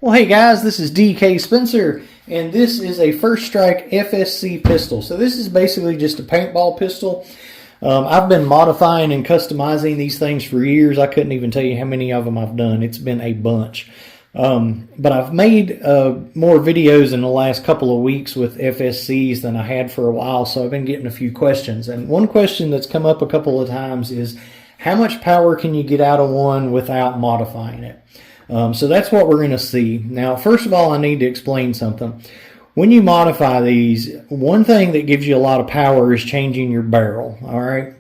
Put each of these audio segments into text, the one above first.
Well, hey guys, this is DK Spencer, and this is a First Strike FSC pistol. So this is basically just a paintball pistol. I've been modifying and customizing these things for years. I couldn't even tell you how many of them I've done. It's been a bunch. But I've made more videos in the last couple of weeks with FSCs than I had for a while, so I've been getting a few questions. And one question that's come up a couple of times is, how much power can you get out of one without modifying it? So that's what we're going to see. Now, first of all, I need to explain something. When you modify these, one thing that gives you a lot of power is changing your barrel. All right,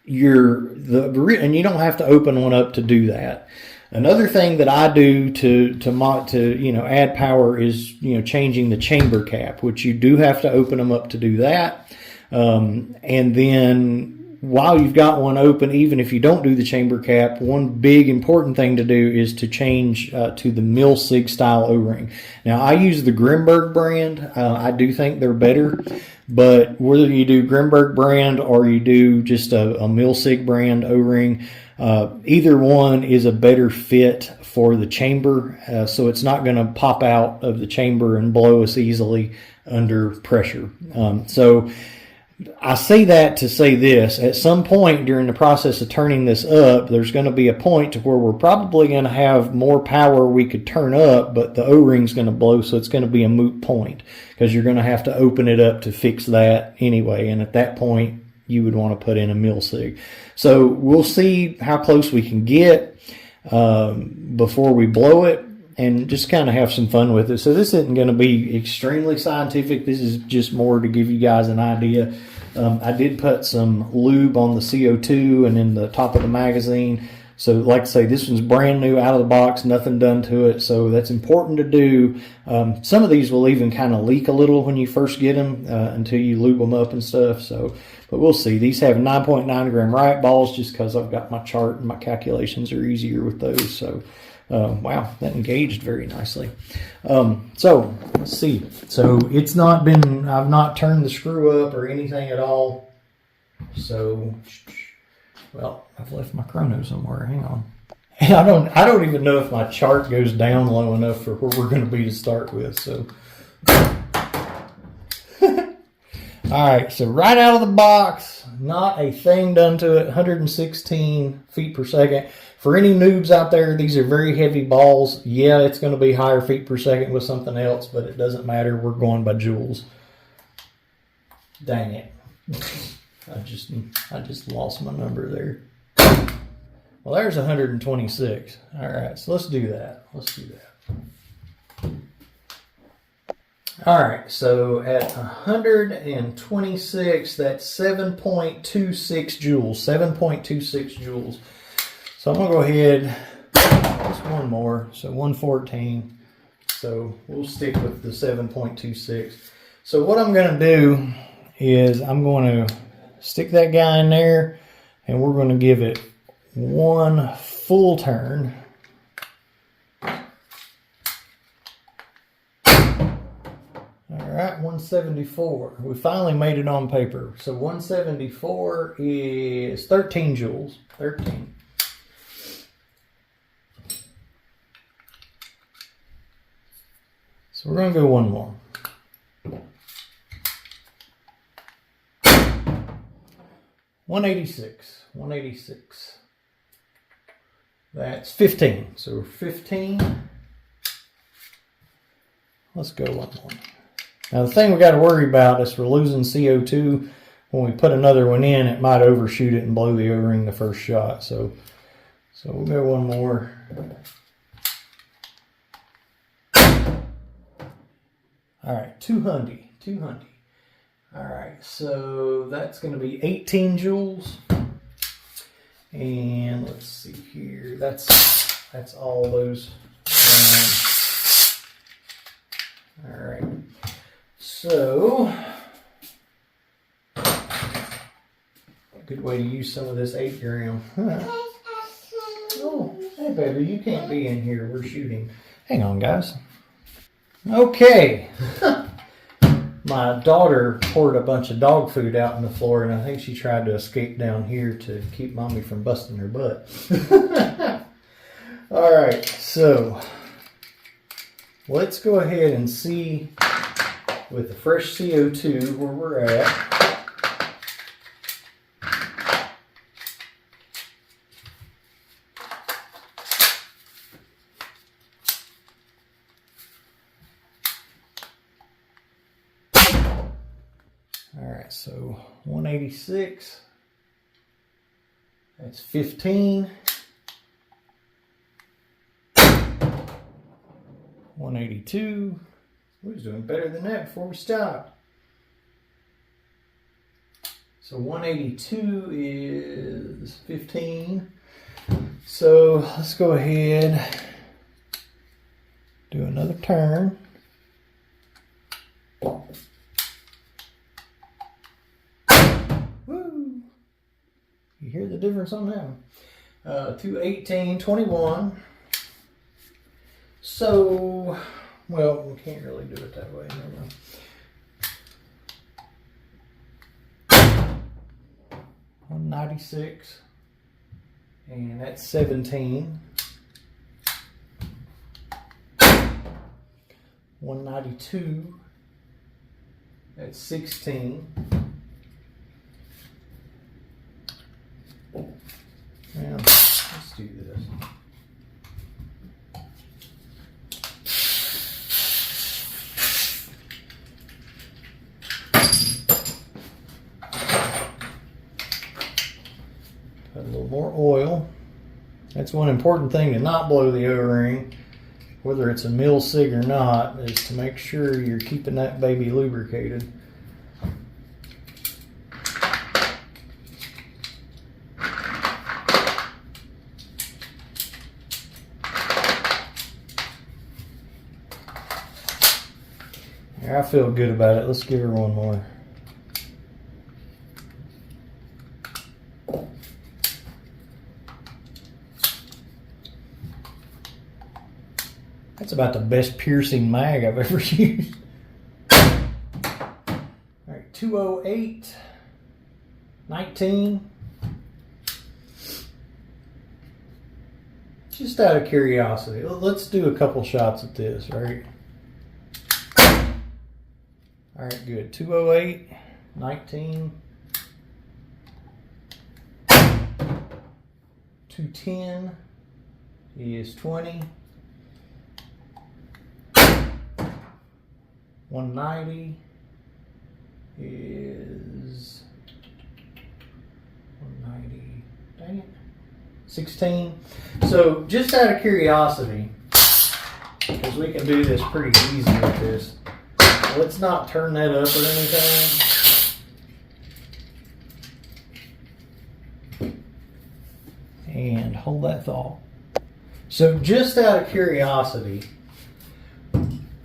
and you don't have to open one up to do that. Another thing that I do to add power is changing the chamber cap, which you do have to open them up to do that. And then while you've got one open, even if you don't do the chamber cap, one big important thing to do is to change to the Mil Sig style O-ring. Now, I use the Grimberg brand. I do think they're better, but whether you do Grimberg brand or you do just a Mil Sig brand O-ring, either one is a better fit for the chamber, so it's not going to pop out of the chamber and blow us easily under pressure. So I say that to say this: at some point during the process of turning this up, there's going to be a point to where we're probably going to have more power we could turn up, but the O-ring's going to blow, so it's going to be a moot point because you're going to have to open it up to fix that anyway. And at that point, you would want to put in a Mil Sig. So we'll see how close we can get before we blow it, and just kind of have some fun with it. So this isn't going to be extremely scientific. This is just more to give you guys an idea. I did put some lube on the CO2 and in the top of the magazine. So like I say, this one's brand new out of the box, nothing done to it. So that's important to do. Some of these will even kind of leak a little when you first get them until you lube them up and stuff. So, but we'll see. These have 9.9 gram riot balls just because I've got my chart and my calculations are easier with those. So wow, that engaged very nicely. So let's see. So it's not been, I've not turned the screw up or anything at all. So, well, I've left my chrono somewhere. Hang on. And I don't even know if my chart goes down low enough for where we're going to be to start with. So, all right. So right out of the box, not a thing done to it. 116 feet per second. For any noobs out there, these are very heavy balls. Yeah, it's going to be higher feet per second with something else, but it doesn't matter. We're going by joules. Dang it. I just lost my number there. Well, there's 126. All right, so let's do that. Let's do that. All right, so at 126, that's 7.26 joules. 7.26 joules. So I'm going to go ahead, just one more, so 114. So we'll stick with the 7.26. So what I'm going to do is I'm going to stick that guy in there, and we're going to give it one full turn. All right, 174. We finally made it on paper. So 174 is 13 joules. 13. So we're going to go one more. 186. 186. That's 15. So 15. Let's go one more. Now the thing we got to worry about is we're losing CO2. When we put another one in, it might overshoot it and blow the O-ring the first shot. So we'll go one more. All right, 200. All right, so that's going to be 18 joules. And let's see here. That's all those. All right. So, good way to use some of this 8 gram. Huh. Oh, hey baby, you can't be in here. We're shooting. Hang on, guys. Okay. My daughter poured a bunch of dog food out on the floor, and I think she tried to escape down here to keep mommy from busting her butt. All right, so let's go ahead and see with the fresh CO2 where we're at. Alright, so 186, that's 15. 182. We was doing better than that before we stopped. So 182 is 15. So let's go ahead, do another turn. Woo! You hear the difference on that one? 218, 21. So, well, we can't really do it that way. Never mind. 196, and that's 17. 192, that's 16. Now, let's do this. Put a little more oil. That's one important thing to not blow the O-ring, whether it's a mill sig or not, is to make sure you're keeping that baby lubricated. I feel good about it. Let's give her one more. That's about the best piercing mag I've ever used. Alright, 208, 19. Just out of curiosity, let's do a couple shots at this, right? Alright, good. 208, 19. 210 is 20. 190 is 190, dang it, 16. So just out of curiosity, because we can do this pretty easy with this, let's not turn that up or anything. And hold that thought. So just out of curiosity,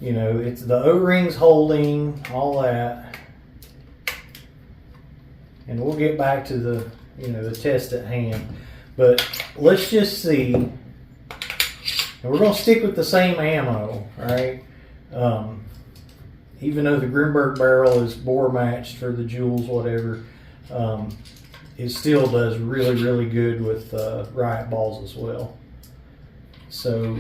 you know, it's the O-rings holding, all that. And we'll get back to the, you know, the test at hand. But let's just see. And we're going to stick with the same ammo, right? Even though the Grimberg barrel is bore matched for the joules, whatever, it still does really, really good with riot balls as well. So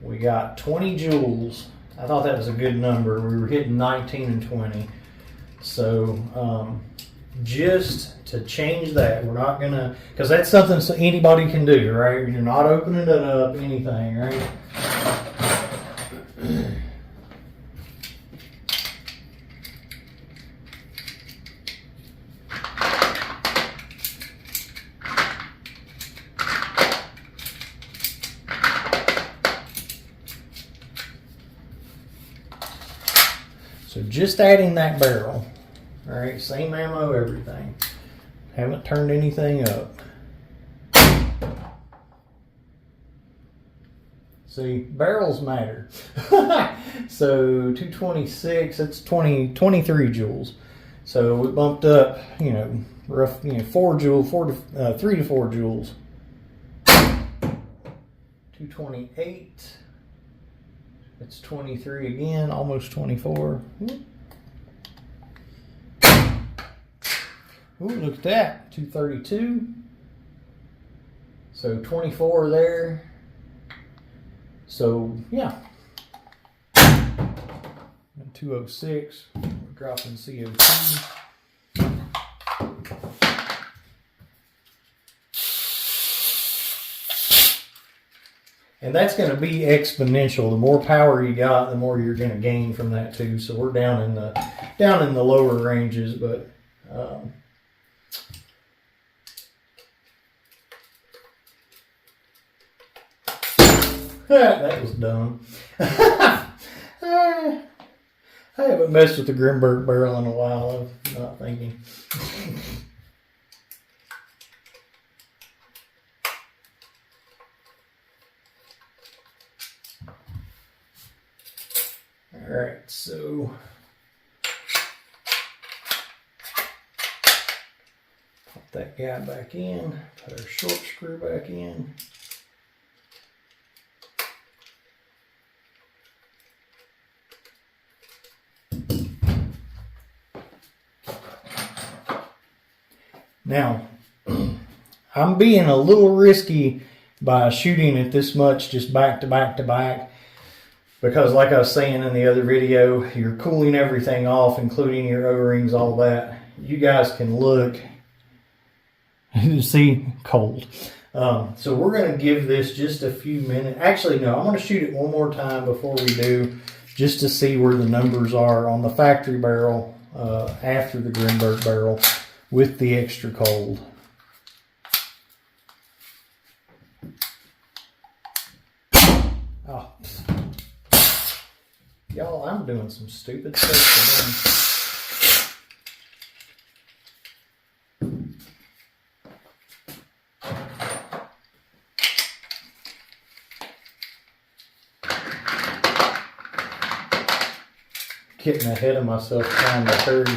we got 20 joules. I thought that was a good number. We were hitting 19 and 20. So just to change that, we're not gonna, because that's something anybody can do, right? You're not opening it up, anything, right? So just adding that barrel, all right, same ammo, everything. Haven't turned anything up. See, barrels matter. So 226, that's 23 joules. So we bumped up, you know, 4 joules, 3 to 4 joules. 228. It's 23 again, almost 24. Ooh, look at that, 232. So 24 there. So yeah. 206, we're dropping CO2. And that's going to be exponential. The more power you got, the more you're going to gain from that too. So we're down in the lower ranges, but that was dumb. I haven't messed with the Grimberg barrel in a while. I'm not thinking. All right, so pop that guy back in, put our short screw back in. Now, I'm being a little risky by shooting it this much just back to back to back because like I was saying in the other video, you're cooling everything off, including your O-rings, all that. You guys can look, see, cold. So we're going to give this just a few minutes. Actually, no, I'm going to shoot it one more time before we do, just to see where the numbers are on the factory barrel after the Grimberg barrel with the extra cold. Oh, y'all, I'm doing some stupid stuff getting ahead of myself trying to hurry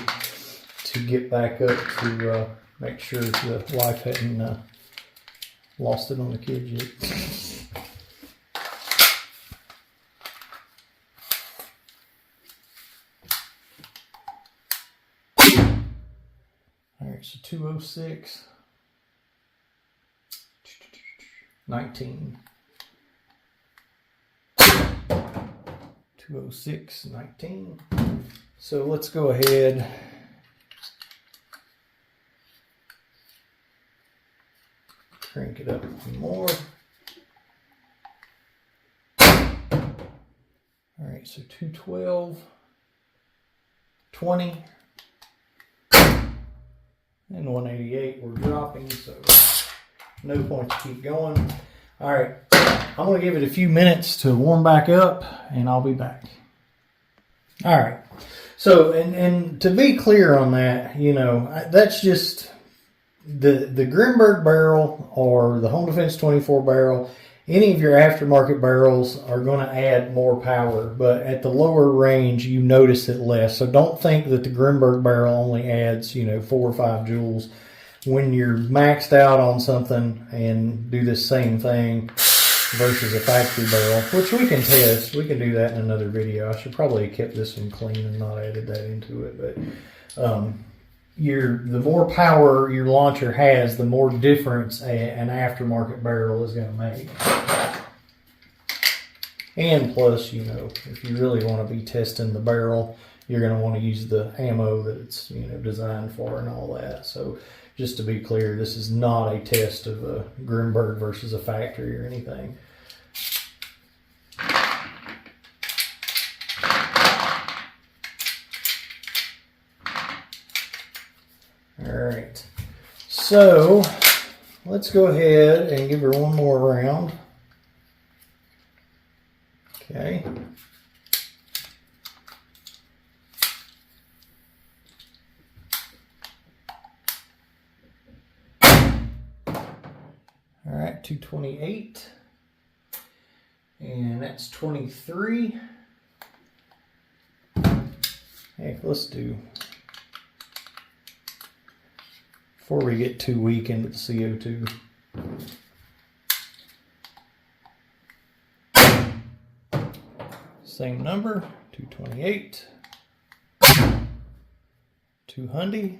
to get back up to make sure the wife hadn't lost it on the kids yet. All right, so 206, 19. 206, 19. So let's go ahead. Crank it up some more. All right, so 212, 20, and 188 we're dropping, so no point to keep going. All right, I'm going to give it a few minutes to warm back up, and I'll be back. All right, so and to be clear on that, you know, that's just the Grimberg barrel or the Home Defense 24 barrel. Any of your aftermarket barrels are going to add more power, but at the lower range, you notice it less. So don't think that the Grimberg barrel only adds, 4 or 5 joules. When you're maxed out on something and do the same thing versus a factory barrel, which we can test. We can do that in another video. I should probably have kept this one clean and not added that into it. But the more power your launcher has, the more difference an aftermarket barrel is going to make. And plus, if you really want to be testing the barrel, you're going to want to use the ammo that it's designed for and all that. So just to be clear, this is not a test of a Grimberg versus a factory or anything. All right, so let's go ahead and give her one more round. Okay. All right, 228, and that's 23. Hey, let's do, before we get too weak into the CO2. Same number, 228, 200.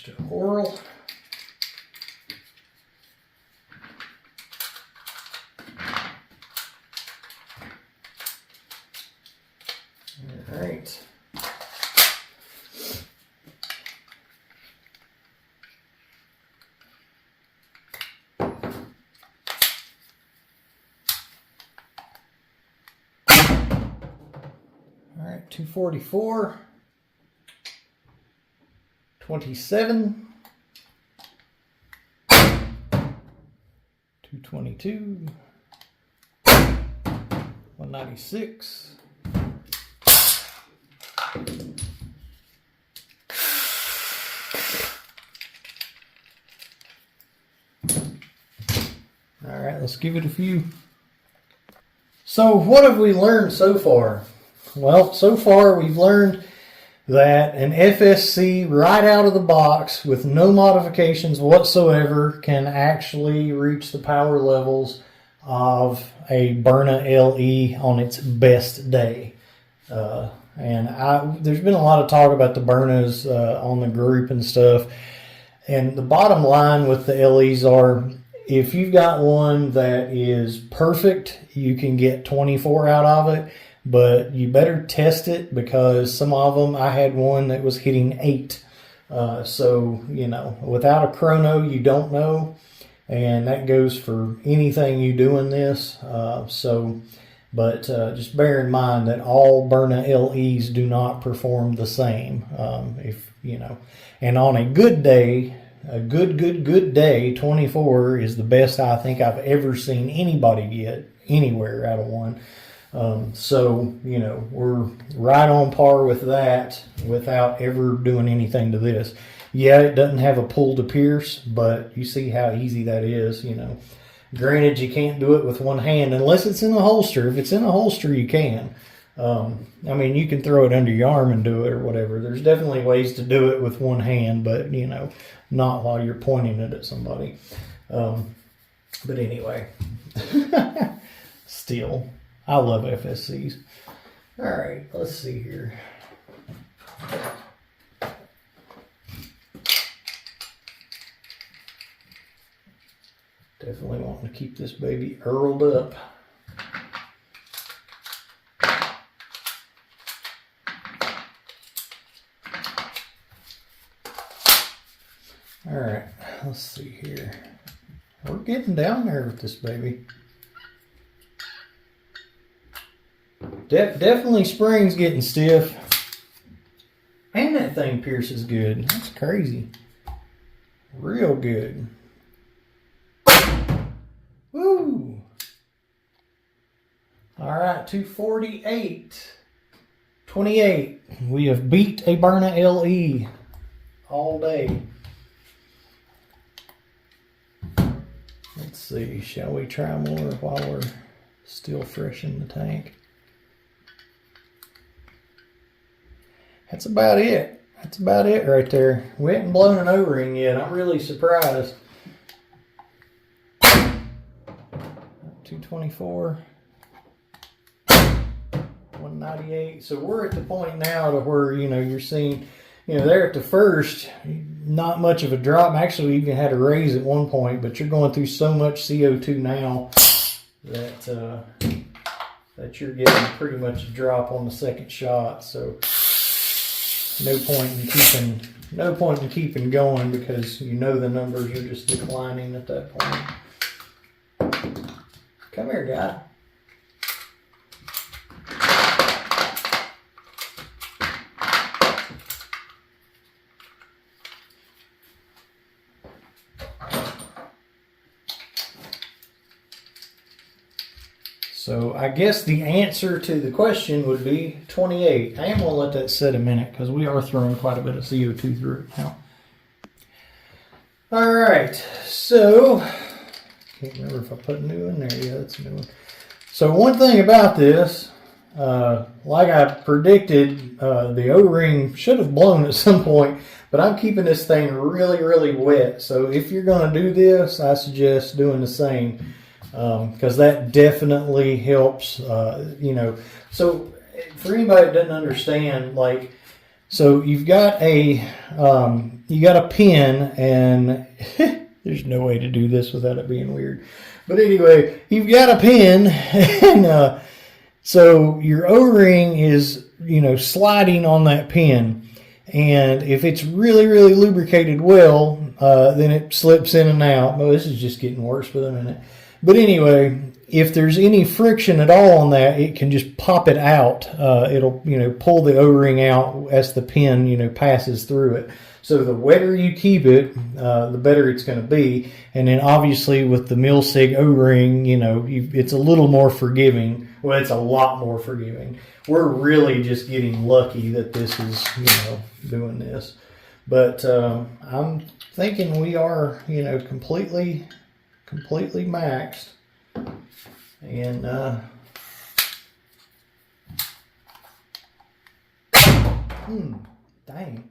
Switch to oral. All right. All right, 244, 27, 222, 196, all right, let's give it a few. So what have we learned so far? Well, so far we've learned that an FSC right out of the box with no modifications whatsoever can actually reach the power levels of a Berna LE on its best day. There's been a lot of talk about the Bernas on the group and stuff. And the bottom line with the LEs are, if you've got one that is perfect, you can get 24 out of it. But you better test it, because some of them, I had one that was hitting 8. So, you know, without a chrono, you don't know. And that goes for anything you do in this. But just bear in mind that all Berna LEs do not perform the same. And on a good day, a good day, 24 is the best I think I've ever seen anybody get anywhere out of one. So, you know, we're right on par with that without ever doing anything to this. Yeah, it doesn't have a pull to pierce, but you see how easy that is, you know. Granted, you can't do it with one hand unless it's in a holster. If it's in a holster, you can. I mean, you can throw it under your arm and do it or whatever. There's definitely ways to do it with one hand, but, you know, not while you're pointing it at somebody. But anyway, still, I love FSCs. All right, let's see here. Definitely wanting to keep this baby earled up. All right, let's see here. We're getting down there with this baby. Definitely spring's getting stiff. And that thing pierces good. That's crazy. Real good. Woo! All right, 248. 28. We have beat a Berna LE all day. Let's see, shall we try more while we're still fresh in the tank? That's about it. That's about it right there. We haven't blown an O-ring yet. I'm really surprised. 224. 198. So we're at the point now to where, you know, you're seeing, you know, there at the first, not much of a drop. Actually, we even had a raise at one point, but you're going through so much CO2 now that that you're getting pretty much a drop on the second shot. So no point in keeping going, because you know the numbers are just declining at that point. Come here, guy. So I guess the answer to the question would be 28. I am going to let that sit a minute, because we are throwing quite a bit of CO2 through it now. All right, so can't remember if I put a new in there. Yeah, that's a new one. So one thing about this, like I predicted, the O-ring should have blown at some point, but I'm keeping this thing really, really wet. So if you're going to do this, I suggest doing the same. Because that definitely helps, you know. So for anybody that doesn't understand, like, So you've got a pin, and there's no way to do this without it being weird. But anyway, you've got a pin, and so your O-ring is, sliding on that pin. And if it's really, really lubricated well, then it slips in and out. Well, this is just getting worse with a minute. But anyway, if there's any friction at all on that, it can just pop it out. It'll, pull the O-ring out as the pin, passes through it. So the wetter you keep it, the better it's going to be. And then obviously with the Mil-Sig O-ring, it's a little more forgiving. Well, it's a lot more forgiving. We're really just getting lucky that this is, doing this. But I'm thinking we are, completely maxed. And dang.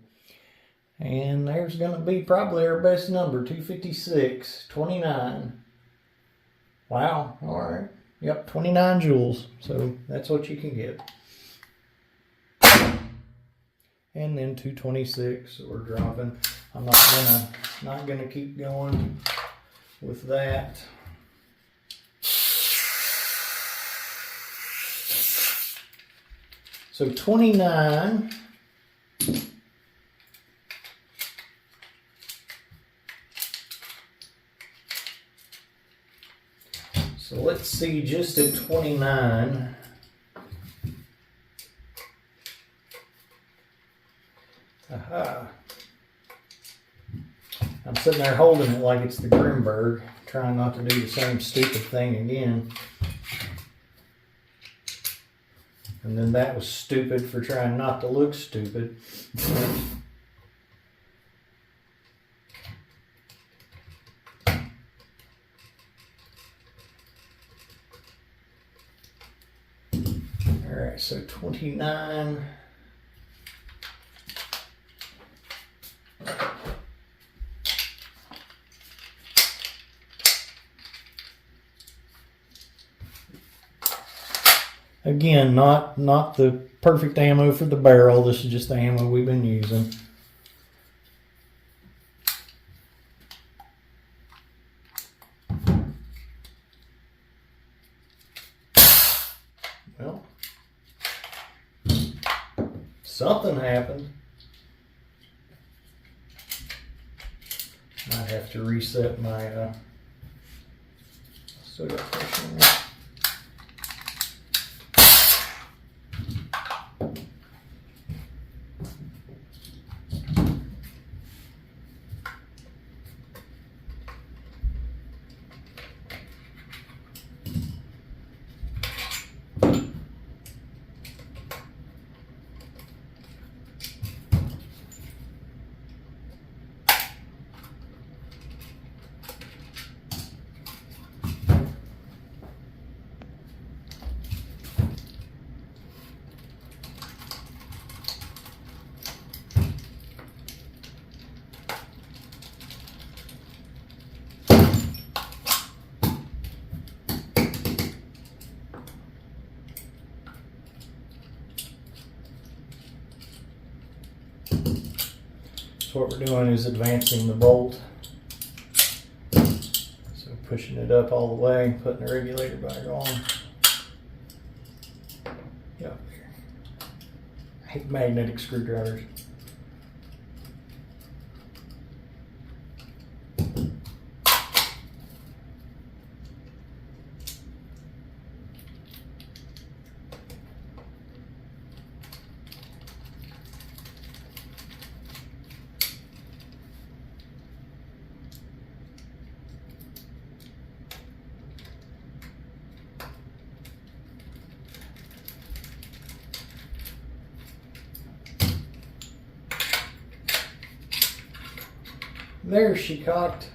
And there's going to be probably our best number, 256, 29. Wow, all right. Yep, 29 joules. So that's what you can get. And then 226, so we're dropping. I'm not gonna keep going with that. So 29. So let's see, just at 29. Aha. I'm sitting there holding it like it's the Grimberg, trying not to do the same stupid thing again. And then that was stupid for trying not to look stupid. Alright, so 29. Again, not the perfect ammo for the barrel. This is just the ammo we've been using. Well, something happened. Might have to reset my still got pressure in there. So what we're doing is advancing the bolt. So pushing it up all the way, putting the regulator back on. Yep. I hate magnetic screwdrivers. There she cocked.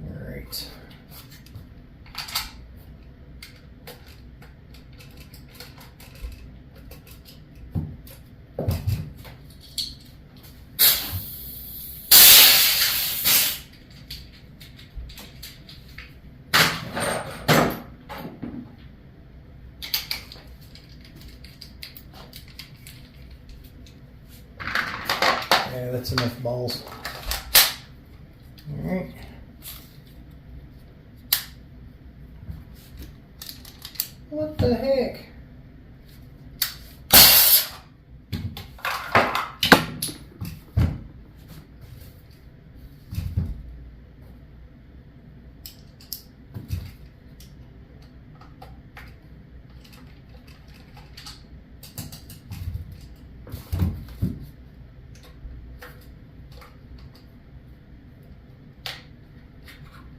All right. Yeah, that's enough balls. All right. What the heck?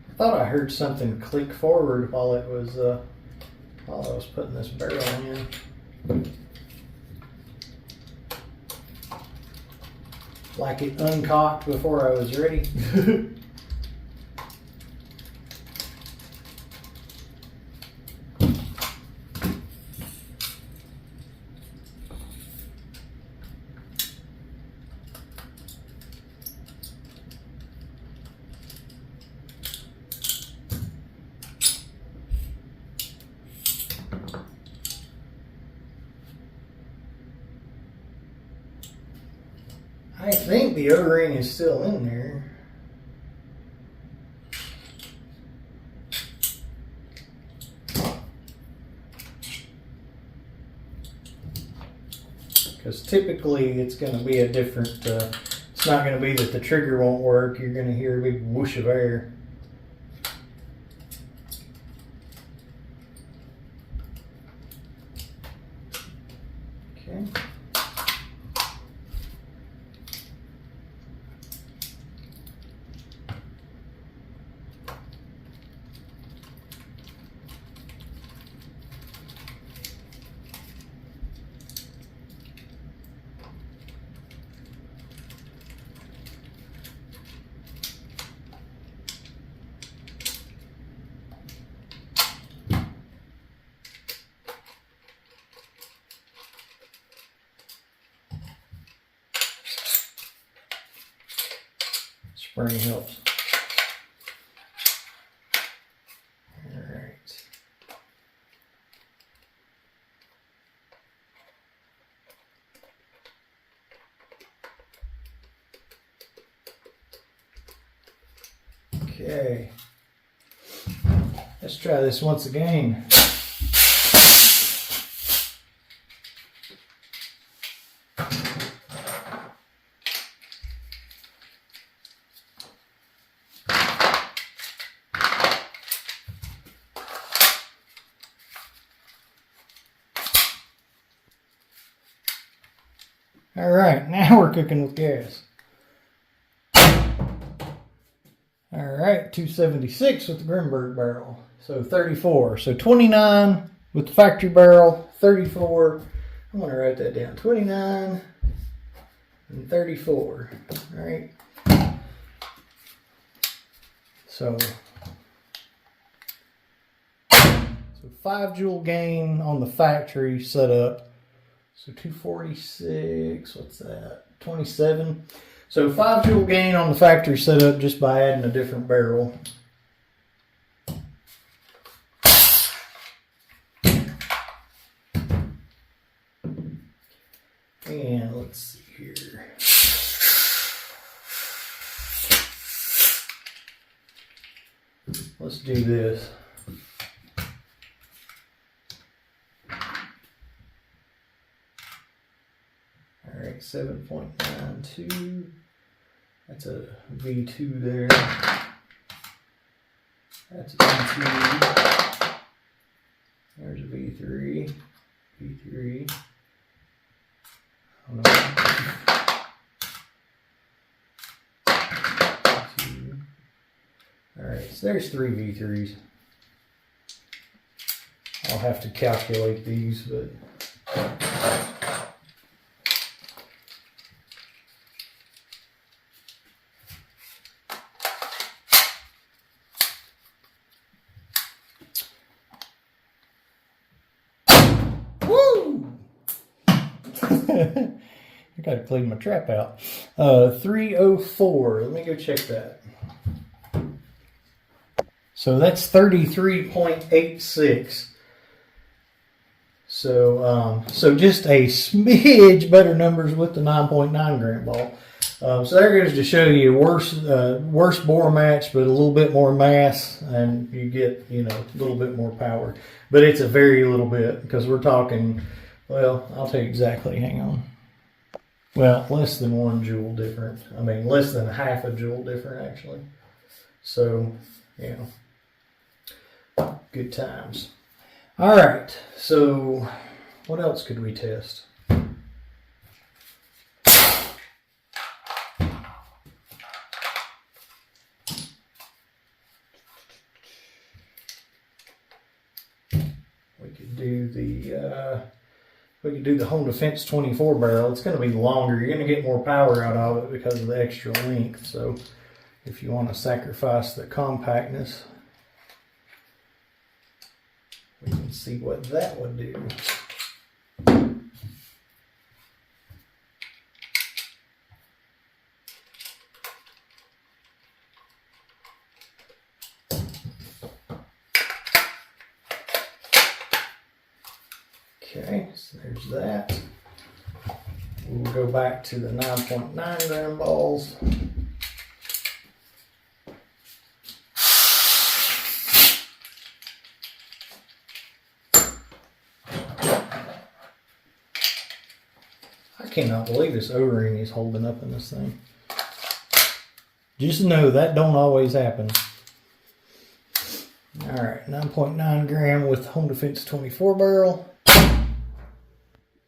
I thought I heard something click forward while I was putting this barrel in. Like it uncocked before I was ready. I think the O-ring is still in there. Because typically it's going to be a different, it's not going to be that the trigger won't work. You're going to hear a big whoosh of air. Okay. Spring helps. All right. Okay. Let's try this once again. All right, now we're cooking with gas. All right, 276 with the Grimberg barrel. So 34. So 29 with the factory barrel, 34. I'm going to write that down. 29 and 34. All right. So 5 joule gain on the factory setup. So 246, what's that? 27. So 5 joule gain on the factory setup just by adding a different barrel. And let's see here. Let's do this. All right, 7.92. That's a V2 there. That's a V2. There's a V3. V3. Hold on. V2. All right, so there's 3 V3s. I'll have to calculate these, but I gotta clean my trap out. 304. Let me go check that. So that's 33.86. So just a smidge better numbers with the 9.9 gram ball. So there goes to show you worse bore match, but a little bit more mass, and you get, you know, a little bit more power. But it's a very little bit, because we're talking, well, I'll tell you exactly, hang on. Well, less than 1 joule different. I mean, less than half a joule different, actually. So, you know, good times. All right, so what else could we test? We could do the Home Defense 24 barrel. It's going to be longer. You're going to get more power out of it because of the extra length. So if you want to sacrifice the compactness, we can see what that would do. Okay, so there's that. We'll go back to the 9.9 gram balls. I cannot believe this O-ring is holding up in this thing. Just know that don't always happen. All right, 9.9 gram with Home Defense 24 barrel.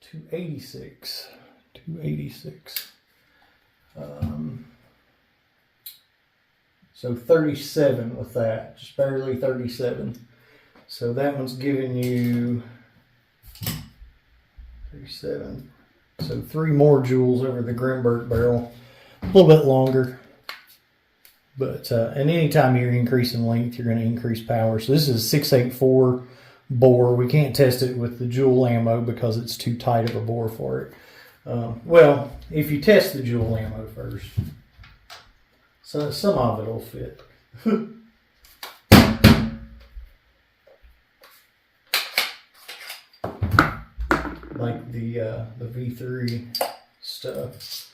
286. So 37 with that, just barely 37. So that one's giving you 37. So 3 more joules over the Grimberg barrel, a little bit longer. But and anytime you're increasing length, you're going to increase power. So this is 684 bore. We can't test it with the Joule ammo because it's too tight of a bore for it. Well, if you test the Joule ammo first, so some of it will fit. Like the V3 stuff.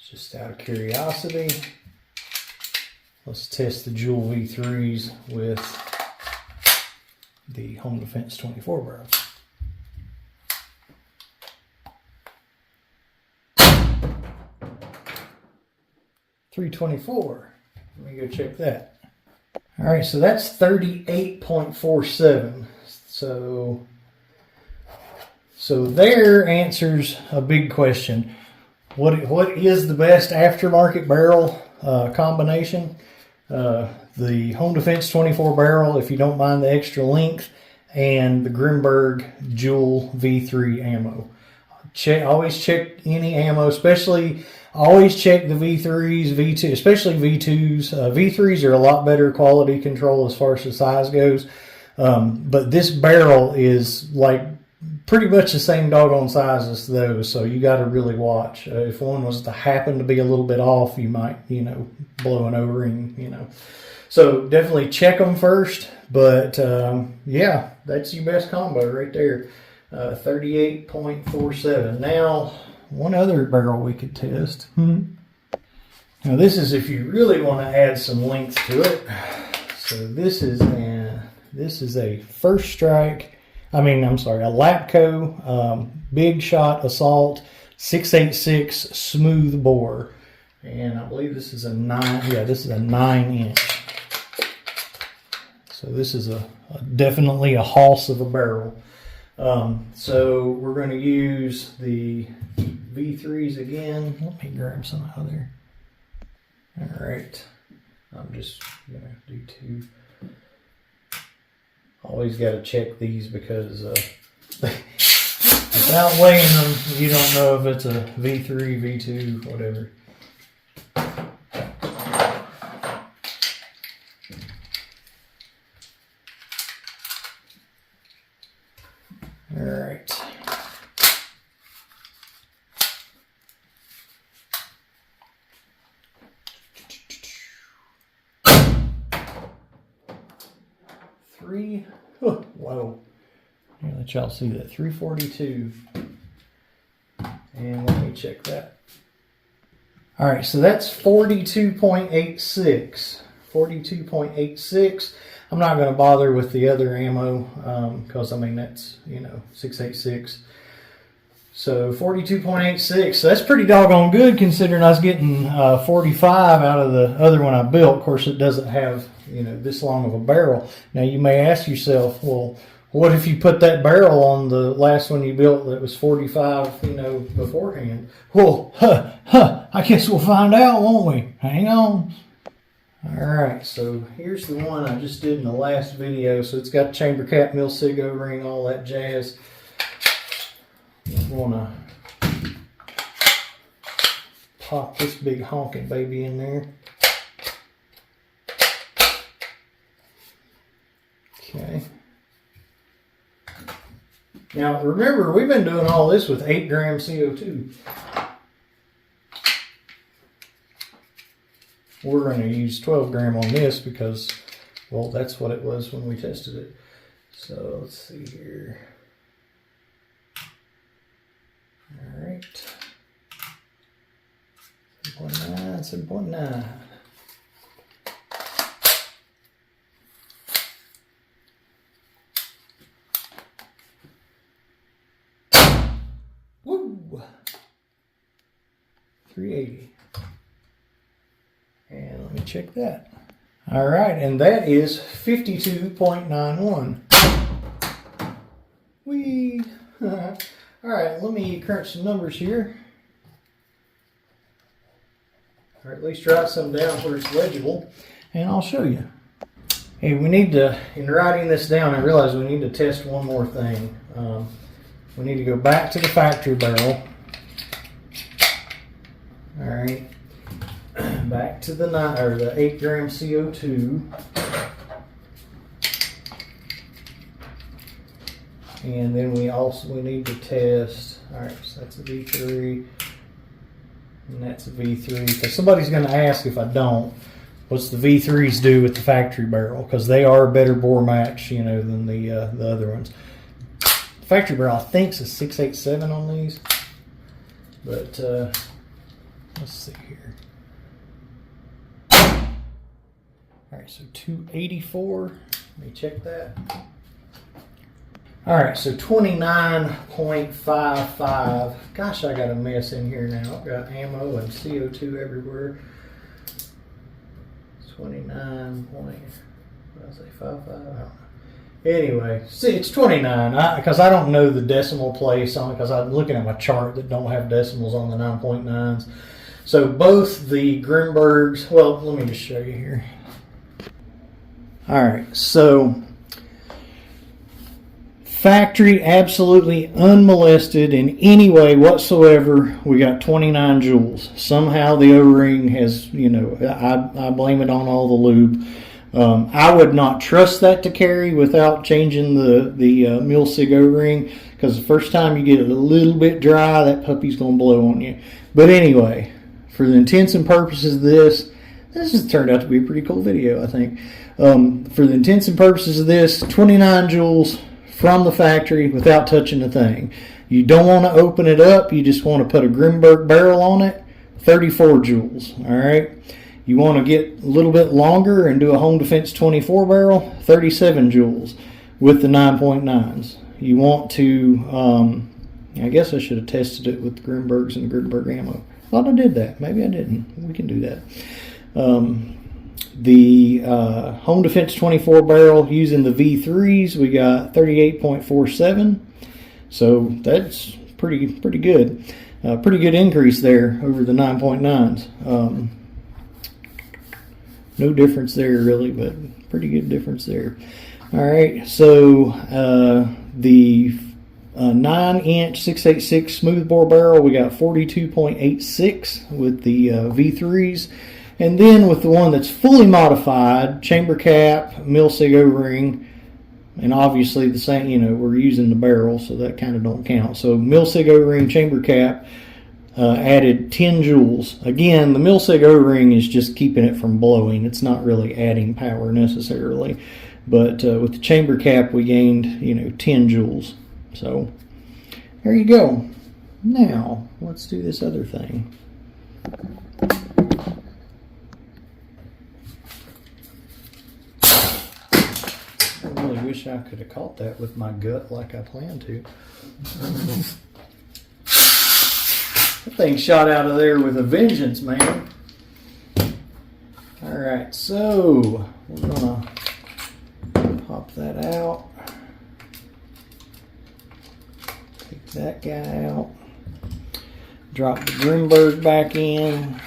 Just out of curiosity, let's test the Joule V3s with the Home Defense 24 barrel. .324. Let me go check that. All right, so that's 38.47. So there answers a big question. What is the best aftermarket barrel combination? The Home Defense 24 barrel, if you don't mind the extra length, and the Grimberg Joule V3 ammo. Always check any ammo, especially always check the V3s, V2, especially V2s. V3s are a lot better quality control as far as the size goes. But this barrel is like pretty much the same doggone size as those, so you got to really watch. If one was to happen to be a little bit off, you might, blow an O-ring, So definitely check them first, but yeah, that's your best combo right there. 38.47. Now, one other barrel we could test. Now this is if you really want to add some length to it. So this is a First Strike. A Lapco Big Shot Assault 686 smooth bore, And I believe this is a 9, yeah, this is a 9-inch. So this is definitely a hoss of a barrel. So we're going to use the V3s again. Let me grab some out of there. All right. I'm just going to do 2. Always got to check these because without weighing them, you don't know if it's a V3, V2, whatever. All right. Whoa. Here, let y'all see that. 342. And let me check that. All right, so that's 42.86. 42.86. I'm not going to bother with the other ammo because, I mean, that's, 6.86. So 42.86. So that's pretty doggone good considering I was getting 45 out of the other one I built. Of course, it doesn't have, this long of a barrel. Now, you may ask yourself, well, what if you put that barrel on the last one you built that was 45, beforehand? Well, I guess we'll find out, won't we? Hang on. All right, so here's the one I just did in the last video. So it's got chamber cap, mil sig O-ring, all that jazz. I'm gonna pop this big honking baby in there. Okay. Now remember, we've been doing all this with 8 gram CO2. We're going to use 12 gram on this because, well, that's what it was when we tested it. So let's see here. All right. 7.9, 7.9. Woo! 380. And let me check that. All right, and that is 52.91. Whee! All right, let me crunch some numbers here. Or at least write some down where it's legible, and I'll show you. Hey, we need to, in writing this down, I realize we need to test one more thing. We need to go back to the factory barrel. All right. Back to the 8 gram CO2. And then we need to test, all right, so that's a V3 and that's a V3. Because somebody's going to ask if I don't, what's the V3s do with the factory barrel? Because they are a better bore match, than the other ones. The factory barrel, I think, is a 687 on these. But let's see here. All right, so 284. Let me check that. All right, so 29.55. Gosh, I got a mess in here now. I've got ammo and CO2 everywhere. 29.55. Anyway, see, it's 29. Because I don't know the decimal place on it because I'm looking at my chart that don't have decimals on the 9.9s. So both the Grimbergs, well, let me just show you here. All right, so factory, absolutely unmolested in any way whatsoever, we got 29 joules. Somehow the O-ring has, I blame it on all the lube. I would not trust that to carry without changing the mil sig O-ring, because the first time you get it a little bit dry, that puppy's going to blow on you. But anyway, for the intents and purposes of this has turned out to be a pretty cool video, I think. For the intents and purposes of this, 29 joules from the factory without touching the thing. You don't want to open it up. You just want to put a Grimberg barrel on it, 34 joules. All right. You want to get a little bit longer and do a Home Defense 24 barrel, 37 joules with the 9.9s. You want to, I guess I should have tested it with the Grimbergs and the Grimberg ammo. Thought I did that. Maybe I didn't. We can do that. The Home Defense 24 barrel using the V3s, we got 38.47. So that's pretty good. Pretty good increase there over the 9.9s. No difference there really, but pretty good difference there. All right, so the 9-inch 686 smoothbore barrel, we got 42.86 with the V3s. And then with the one that's fully modified, chamber cap, mil-sig O-ring, and obviously the same, you know, we're using the barrel, so that kind of don't count. So mil-sig O-ring, chamber cap, added 10 joules. Again, the mil-sig O-ring is just keeping it from blowing. It's not really adding power necessarily. But with the chamber cap, we gained, you know, 10 joules. So there you go. Now, let's do this other thing. I really wish I could have caught that with my gut like I planned to. That thing shot out of there with a vengeance, man. Alright, so we're gonna pop that out. Take that guy out. Drop the Grimberg back in.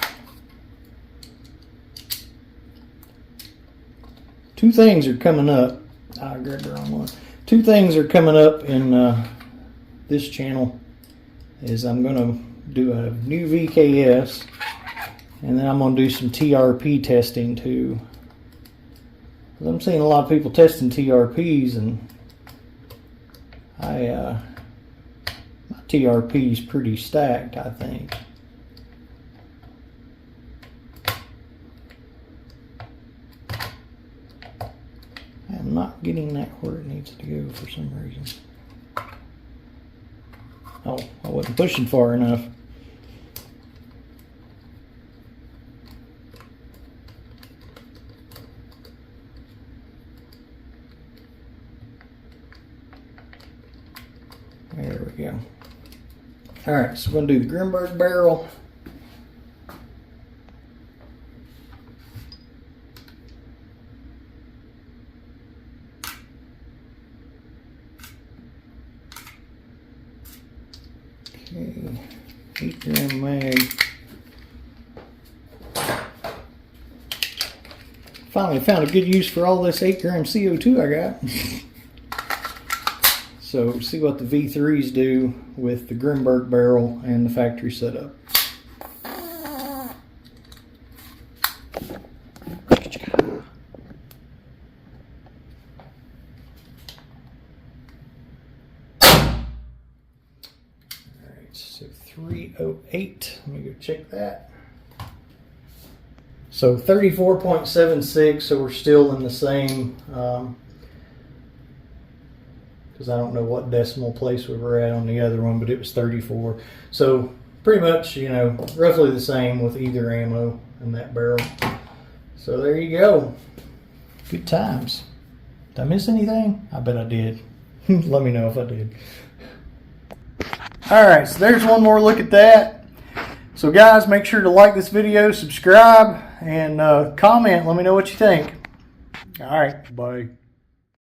Two things are coming up. I grabbed the wrong one. Two things are coming up in this channel. Is I'm going to do a new VKS, and then I'm going to do some TRP testing too. I'm seeing a lot of people testing TRPs, and my TRP is pretty stacked, I think. I'm not getting that where it needs to go for some reason. Oh, I wasn't pushing far enough. There we go. Alright, so we're going to do the Grimberg barrel. Okay, 8-gram mag. Finally found a good use for all this 8-gram CO2 I got. So see what the V3s do with the Grimberg barrel and the factory setup. Alright, so 308. Let me go check that. So 34.76, so we're still in the same because I don't know what decimal place we were at on the other one, but it was 34. So pretty much, you know, roughly the same with either ammo in that barrel. So there you go. Good times. Did I miss anything? I bet I did. Let me know if I did. Alright, so there's one more look at that. So guys, make sure to like this video, subscribe, and comment. Let me know what you think. Alright, bye.